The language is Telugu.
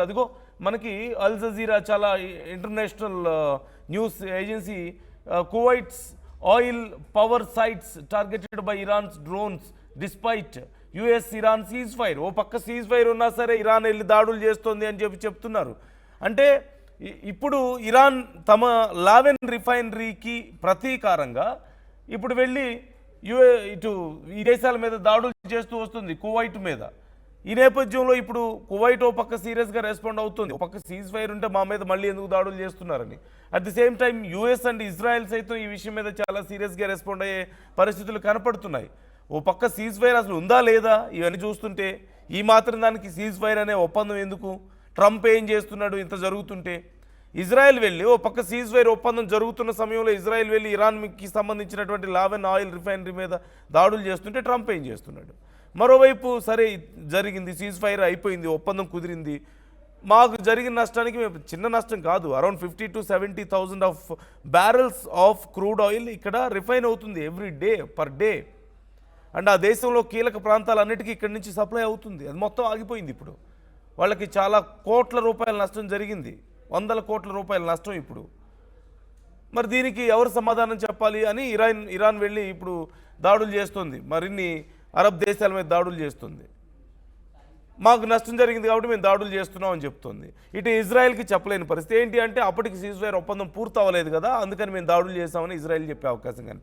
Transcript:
అదిగో మనకి అల్ జజీరా చాలా international news agency Kuwait's oil power sites targeted by Iran's drones despite US Iran ceasefire. ఓ పక్క సీజ్ ఫైర్ ఉన్నా సరే ఇరాన్ వెళ్ళి దాడులు చేస్తుంది అని చెప్తున్నారు. అంటే ఇప్పుడు ఇరాన్ తమ లావెన్ రిఫైనరీకి ప్రతీకారంగా ఇప్పుడు వెళ్ళి ఇటు ఈ దేశాల మీద దాడులు చేస్తూ వస్తుంది, కువైట్ మీద. ఈ నేపథ్యంలో ఇప్పుడు కువైట్ ఓ పక్క సీరియస్గా రెస్పాండ్ అవుతుంది. ఒక పక్క సీజ్ ఫైర్ ఉంటే మా మీద మళ్ళీ ఎందుకు దాడులు చేస్తున్నారని. At the same time US and Israel సైతం ఈ విషయం మీద చాలా సీరియస్గా రెస్పాండ్ అయ్యే పరిస్థితులు కనపడుతున్నాయి. ఓ పక్క సీజ్ ఫైర్ అసలు ఉందా లేదా ఇవన్నీ చూస్తుంటే ఈ మాత్రం దానికి సీజ్ ఫైర్ అనే ఒప్పందం ఎందుకు? ట్రంప్ ఏం చేస్తున్నాడు ఇంత జరుగుతుంటే? ఇజ్రాయెల్ వెళ్ళి ఓ పక్క సీజ్ ఫైర్ ఒప్పందం జరుగుతున్న సమయంలో ఇజ్రాయెల్ వెళ్ళి ఇరాన్కి సంబంధించినటువంటి లావెన్ ఆయిల్ రిఫైనరీ మీద దాడులు చేస్తుంటే ట్రంప్ ఏం చేస్తున్నాడు? మరోవైపు సరే జరిగింది, సీజ్ ఫైర్ అయిపోయింది, ఒప్పందం కుదిరింది. మాకు జరిగిన నష్టానికి మేము చిన్న నష్టం కాదు, around 50,000 to 70,000 of barrels of crude oil ఇక్కడ రిఫైన్ అవుతుంది every day per day. And ఆ దేశంలో కీలక ప్రాంతాలన్నిటికీ ఇక్కడి నుంచి సప్లై అవుతుంది. అది మొత్తం ఆగిపోయింది. ఇప్పుడు వాళ్ళకి చాలా కోట్ల రూపాయల నష్టం జరిగింది, వందల కోట్ల రూపాయల నష్టం. ఇప్పుడు మరి దీనికి ఎవరు సమాధానం చెప్పాలి అని ఇరాన్ వెళ్ళి ఇప్పుడు దాడులు చేస్తుంది, మరిన్ని అరబ్ దేశాల మీద దాడులు చేస్తుంది. మాకు నష్టం జరిగింది కాబట్టి మేము దాడులు చేస్తున్నాం అని చెప్తుంది. ఇటు ఇజ్రాయెల్కి చెప్పలేని పరిస్థితి. ఏంటి అంటే అప్పటికి సీజ్ ఫైర్ ఒప్పందం పూర్తి అవ్వలేదు కదా, అందుకని మేము దాడులు చేస్తామని ఇజ్రాయెల్ చెప్పే అవకాశం కనిపిస్తుంది.